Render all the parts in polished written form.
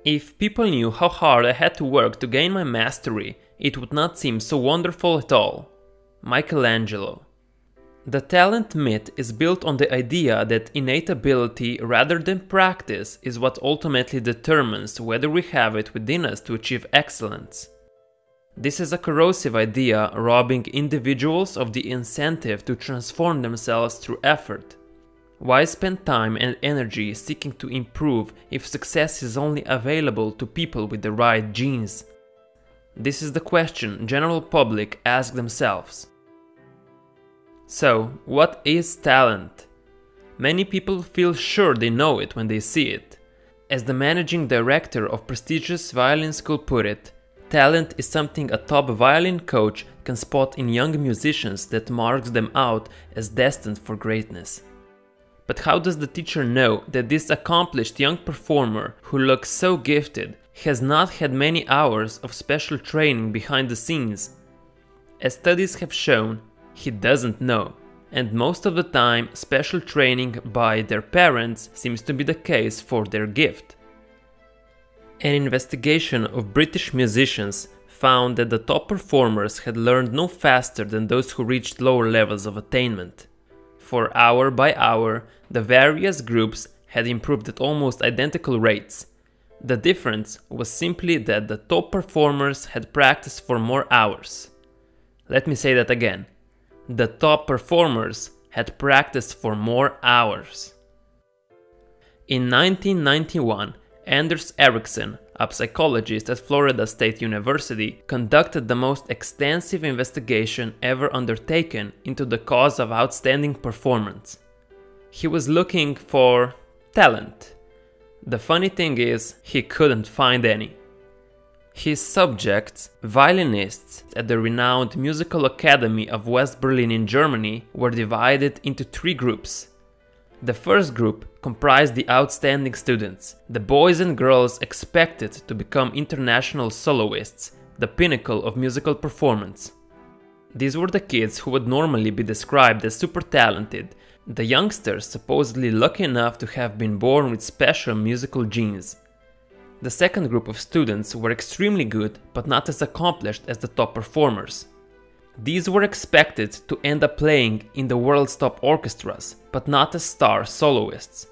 If people knew how hard I had to work to gain my mastery, it would not seem so wonderful at all. Michelangelo. The talent myth is built on the idea that innate ability rather than practice is what ultimately determines whether we have it within us to achieve excellence. This is a corrosive idea, robbing individuals of the incentive to transform themselves through effort. Why spend time and energy seeking to improve if success is only available to people with the right genes? This is the question general public ask themselves. So, what is talent? Many people feel sure they know it when they see it. As the managing director of prestigious violin school put it, talent is something a top violin coach can spot in young musicians that marks them out as destined for greatness. But how does the teacher know that this accomplished young performer who looks so gifted has not had many hours of special training behind the scenes? As studies have shown, he doesn't know, and most of the time special training by their parents seems to be the case for their gift. An investigation of British musicians found that the top performers had learned no faster than those who reached lower levels of attainment. For hour by hour, the various groups had improved at almost identical rates. The difference was simply that the top performers had practiced for more hours. Let me say that again. The top performers had practiced for more hours. In 1991, Anders Ericsson, a psychologist at Florida State University, conducted the most extensive investigation ever undertaken into the cause of outstanding performance. He was looking for talent. The funny thing is, he couldn't find any. His subjects, violinists at the renowned Musical Academy of West Berlin in Germany, were divided into three groups. The first group comprised the outstanding students, the boys and girls expected to become international soloists, the pinnacle of musical performance. These were the kids who would normally be described as super talented, the youngsters supposedly lucky enough to have been born with special musical genes. The second group of students were extremely good but not as accomplished as the top performers. These were expected to end up playing in the world's top orchestras, but not as star soloists.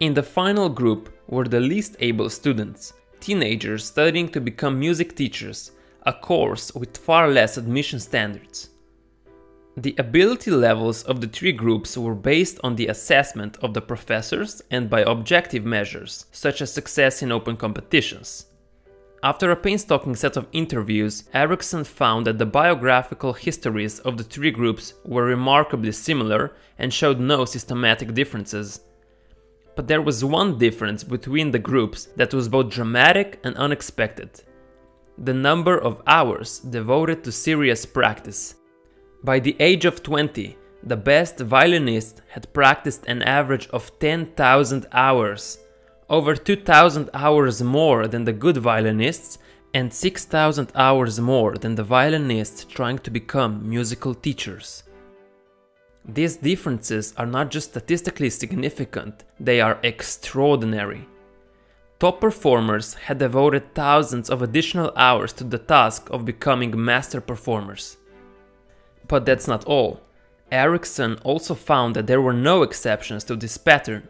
In the final group were the least able students, teenagers studying to become music teachers, a course with far less admission standards. The ability levels of the three groups were based on the assessment of the professors and by objective measures, such as success in open competitions. After a painstaking set of interviews, Ericsson found that the biographical histories of the three groups were remarkably similar and showed no systematic differences. But there was one difference between the groups that was both dramatic and unexpected: the number of hours devoted to serious practice. By the age of 20, the best violinist had practiced an average of 10,000 hours, over 2,000 hours more than the good violinists and 6,000 hours more than the violinists trying to become musical teachers. These differences are not just statistically significant, they are extraordinary. Top performers had devoted thousands of additional hours to the task of becoming master performers. But that's not all. Ericsson also found that there were no exceptions to this pattern.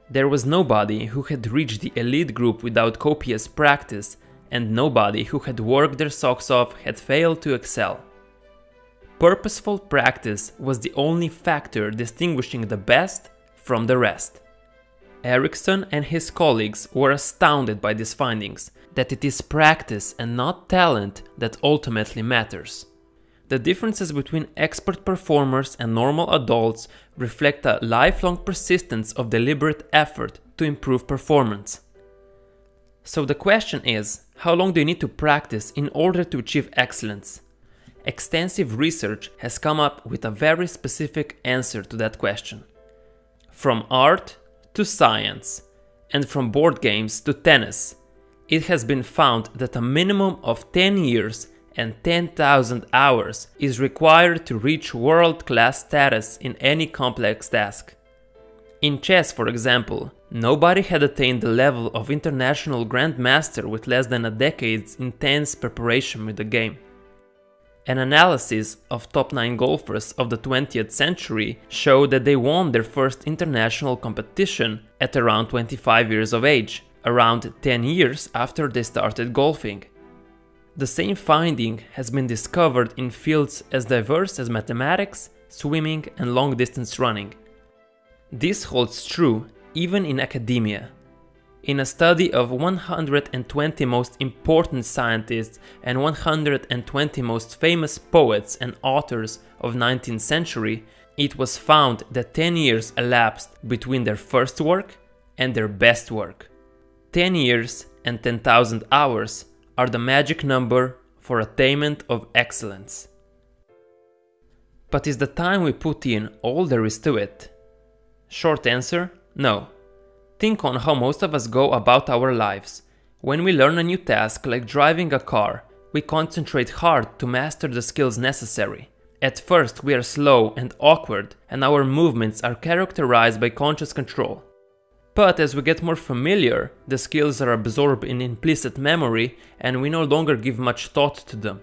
There was nobody who had reached the elite group without copious practice, and nobody who had worked their socks off had failed to excel. Purposeful practice was the only factor distinguishing the best from the rest. Ericsson and his colleagues were astounded by these findings, that it is practice and not talent that ultimately matters. The differences between expert performers and normal adults reflect a lifelong persistence of deliberate effort to improve performance. So the question is, how long do you need to practice in order to achieve excellence? Extensive research has come up with a very specific answer to that question. From art to science, and from board games to tennis, it has been found that a minimum of 10 years and 10,000 hours is required to reach world-class status in any complex task. In chess, for example, Nobody had attained the level of international grandmaster with less than a decade's intense preparation with the game. An analysis of top 9 golfers of the 20th century showed that they won their first international competition at around 25 years of age, around 10 years after they started golfing. The same finding has been discovered in fields as diverse as mathematics, swimming, and long-distance running. This holds true even in academia. In a study of 120 most important scientists and 120 most famous poets and authors of 19th century, it was found that 10 years elapsed between their first work and their best work. 10 years and 10,000 hours are the magic number for attainment of excellence. But is the time we put in all there is to it? Short answer, no. Think on how most of us go about our lives. When we learn a new task like driving a car, we concentrate hard to master the skills necessary. At first we are slow and awkward, and our movements are characterized by conscious control. But as we get more familiar, the skills are absorbed in implicit memory and we no longer give much thought to them.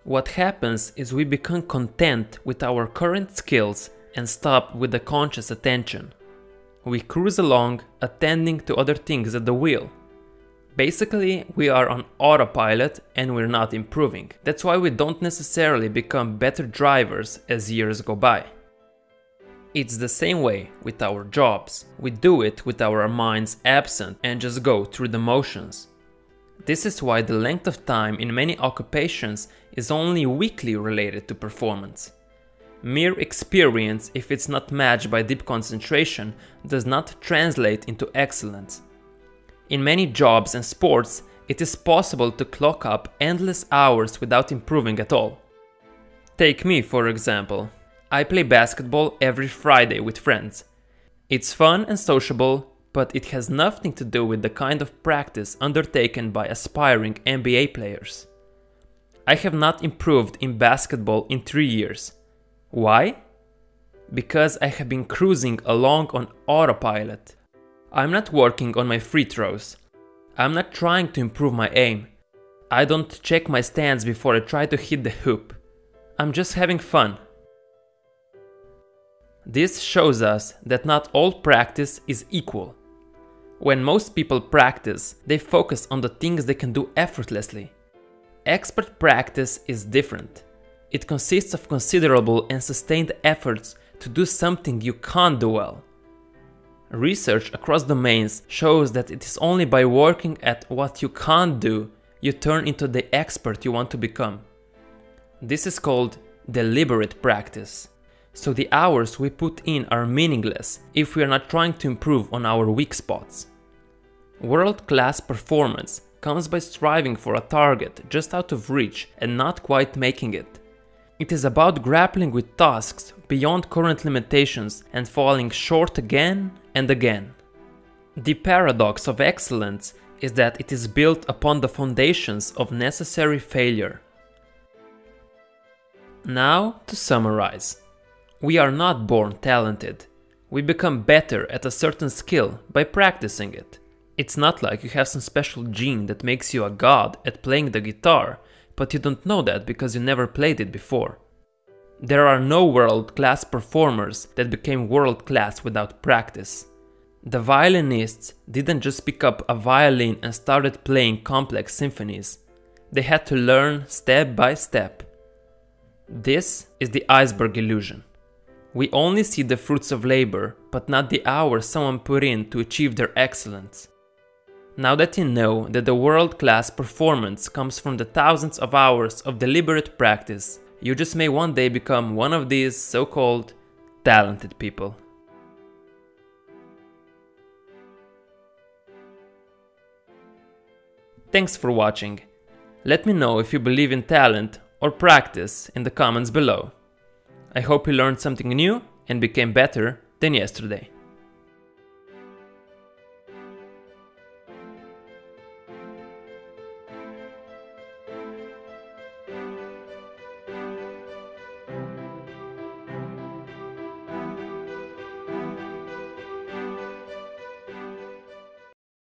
What happens is we become content with our current skills and stop with the conscious attention. We cruise along, attending to other things at the wheel. Basically, we are on autopilot and we're not improving. That's why we don't necessarily become better drivers as years go by. It's the same way with our jobs. We do it with our minds absent and just go through the motions. This is why the length of time in many occupations is only weakly related to performance. Mere experience, if it's not matched by deep concentration, does not translate into excellence. In many jobs and sports, it is possible to clock up endless hours without improving at all. Take me, for example. I play basketball every Friday with friends. It's fun and sociable, but it has nothing to do with the kind of practice undertaken by aspiring NBA players. I have not improved in basketball in 3 years. Why? Because I have been cruising along on autopilot. I'm not working on my free throws. I'm not trying to improve my aim. I don't check my stance before I try to hit the hoop. I'm just having fun. This shows us that not all practice is equal. When most people practice, they focus on the things they can do effortlessly. Expert practice is different. It consists of considerable and sustained efforts to do something you can't do well. Research across domains shows that it is only by working at what you can't do you turn into the expert you want to become. This is called deliberate practice. So the hours we put in are meaningless if we are not trying to improve on our weak spots. World-class performance comes by striving for a target just out of reach and not quite making it. It is about grappling with tasks beyond current limitations and falling short again and again. The paradox of excellence is that it is built upon the foundations of necessary failure. Now to summarize. We are not born talented. We become better at a certain skill by practicing it. It's not like you have some special gene that makes you a god at playing the guitar, but you don't know that because you never played it before. There are no world-class performers that became world-class without practice. The violinists didn't just pick up a violin and started playing complex symphonies. They had to learn step by step. This is the iceberg illusion. We only see the fruits of labor, but not the hours someone put in to achieve their excellence. Now that you know that the world-class performance comes from the thousands of hours of deliberate practice, you just may one day become one of these so-called talented people. Thanks for watching. Let me know if you believe in talent or practice in the comments below. I hope you learned something new and became better than yesterday.